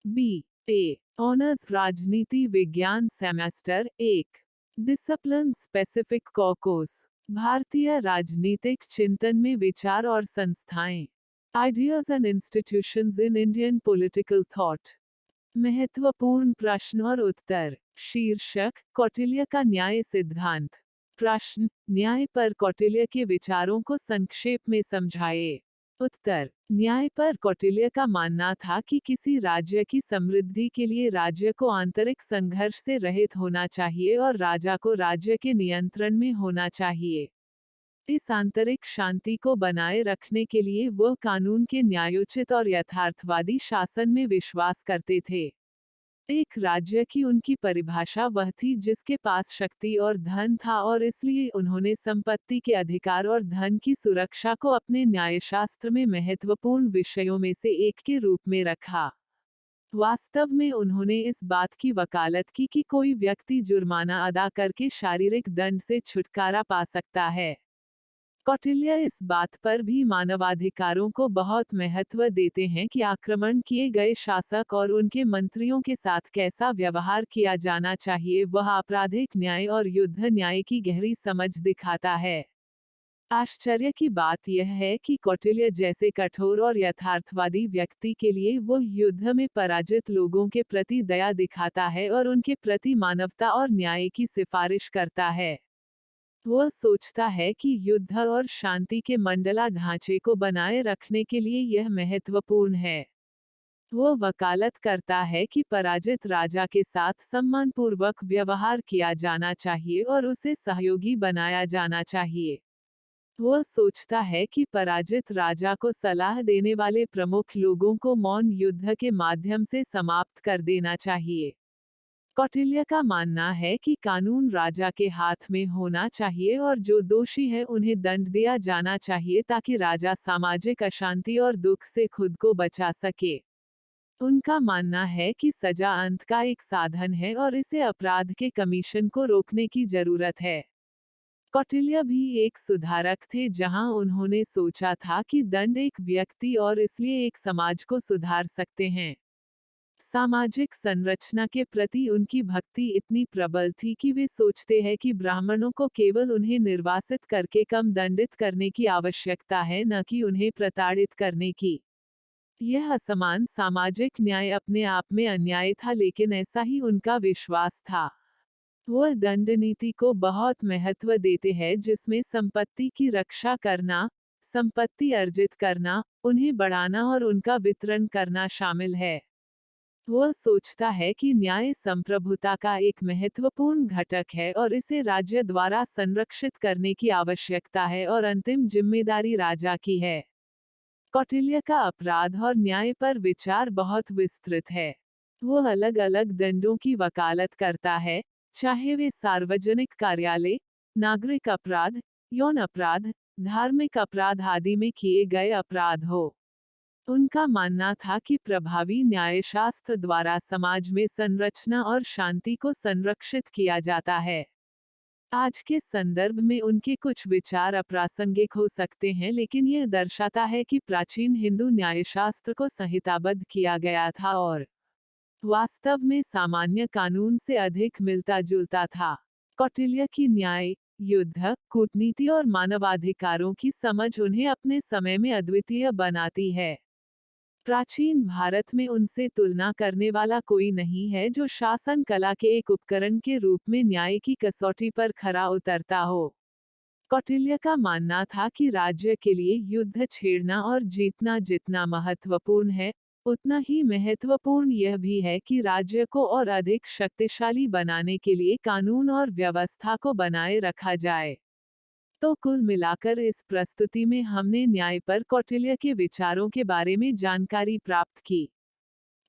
B A honours राजनीति विज्ञान semester 1 discipline specific caucus भारतीय राजनीतिक चिंतन में विचार और संस्थाएं ideas and institutions in Indian political thought महत्वपूर्ण प्रश्न और उत्तर शीर्षक कौटिल्य का न्याय सिद्धांत प्रश्न न्याय पर कौटिल्य के विचारों को संक्षेप में समझाइए उत्तर न्याय पर कौटिल्य का मानना था कि किसी राज्य की समृद्धि के लिए राज्य को आंतरिक संघर्ष से रहित होना चाहिए और राजा को राज्य के नियंत्रण में होना चाहिए। इस आंतरिक शांति को बनाए रखने के लिए वह कानून के न्यायोचित और यथार्थवादी शासन में विश्वास करते थे। एक राज्य की उनकी परिभाषा वह थी जिसके पास शक्ति और धन था और इसलिए उन्होंने संपत्ति के अधिकार और धन की सुरक्षा को अपने न्यायशास्त्र में महत्वपूर्ण विषयों में से एक के रूप में रखा। वास्तव में उन्होंने इस बात की वकालत की कि कोई व्यक्ति जुर्माना अदा करके शारीरिक दंड से छुटकारा पा सकता है। कौटिल्य इस बात पर भी मानवाधिकारों को बहुत महत्व देते हैं कि आक्रमण किए गए शासक और उनके मंत्रियों के साथ कैसा व्यवहार किया जाना चाहिए वह आपराधिक न्याय और युद्ध न्याय की गहरी समझ दिखाता है। आश्चर्य की बात यह है कि कौटिल्य जैसे कठोर और यथार्थवादी व्यक्ति के लिए वो युद्ध में पराजित लोगों के प्रति दया दिखाता है और उनके प्रति मानवता और न्याय की सिफारिश करता है। वह सोचता है कि युद्ध और शांति के मंडला ढांचे को बनाए रखने के लिए यह महत्वपूर्ण है। वह वकालत करता है कि पराजित राजा के साथ सम्मानपूर्वक व्यवहार किया जाना चाहिए और उसे सहयोगी बनाया जाना चाहिए। वह सोचता है कि पराजित राजा को सलाह देने वाले प्रमुख लोगों को मौन युद्ध के माध्यम से समाप्त कर देना चाहिए। कौटिल्य का मानना है कि कानून राजा के हाथ में होना चाहिए और जो दोषी है उन्हें दंड दिया जाना चाहिए ताकि राजा सामाजिक अशांति और दुख से खुद को बचा सके। उनका मानना है कि सजा अंत का एक साधन है और इसे अपराध के कमीशन को रोकने की जरूरत है। कौटिल्य भी एक सुधारक थे जहां उन्होंने सोचा था कि दंड एक व्यक्ति और इसलिए एक समाज को सुधार सकते हैं। सामाजिक संरचना के प्रति उनकी भक्ति इतनी प्रबल थी कि वे सोचते हैं कि ब्राह्मणों को केवल उन्हें निर्वासित करके कम दंडित करने की आवश्यकता है न कि उन्हें प्रताड़ित करने की। यह असमान सामाजिक न्याय अपने आप में अन्याय था लेकिन ऐसा ही उनका विश्वास था। वह दंड नीति को बहुत महत्व देते हैं जिसमें संपत्ति की रक्षा करना, संपत्ति अर्जित करना, उन्हें बढ़ाना और उनका वितरण करना शामिल है। वह सोचता है कि न्याय संप्रभुता का एक महत्वपूर्ण घटक है और इसे राज्य द्वारा संरक्षित करने की आवश्यकता है और अंतिम जिम्मेदारी राजा की है। कौटिल्य का अपराध और न्याय पर विचार बहुत विस्तृत है। वह अलग अलग दंडों की वकालत करता है, चाहे वे सार्वजनिक कार्यालय, नागरिक अपराध, यौन अपराध, धार्मिक अपराध आदि में किए गए अपराध हो। उनका मानना था कि प्रभावी न्यायशास्त्र द्वारा समाज में संरचना और शांति को संरक्षित किया जाता है। आज के संदर्भ में उनके कुछ विचार अप्रासंगिक हो सकते हैं लेकिन यह दर्शाता है कि प्राचीन हिंदू न्यायशास्त्र को संहिताबद्ध किया गया था और वास्तव में सामान्य कानून से अधिक मिलता जुलता था। कौटिल्य की न्याय, युद्ध, कूटनीति और मानवाधिकारों की समझ उन्हें अपने समय में अद्वितीय बनाती है। प्राचीन भारत में उनसे तुलना करने वाला कोई नहीं है जो शासन कला के एक उपकरण के रूप में न्याय की कसौटी पर खरा उतरता हो। कौटिल्य का मानना था कि राज्य के लिए युद्ध छेड़ना और जीतना जितना महत्वपूर्ण है, उतना ही महत्वपूर्ण यह भी है कि राज्य को और अधिक शक्तिशाली बनाने के लिए कानून और व्यवस्था को बनाए रखा जाए। तो कुल मिलाकर इस प्रस्तुति में हमने न्याय पर कौटिल्य के विचारों के बारे में जानकारी प्राप्त की।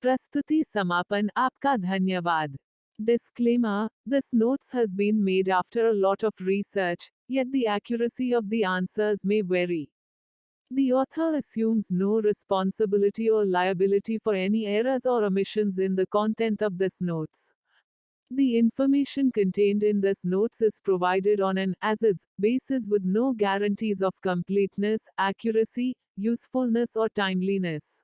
प्रस्तुति समापन आपका धन्यवाद। Disclaimer: This notes has been made after a lot of research, yet the accuracy of the answers may vary. The author assumes no responsibility or liability for any errors or omissions in the content of this notes. The information contained in this notes is provided on an as-is basis with no guarantees of completeness, accuracy, usefulness or timeliness.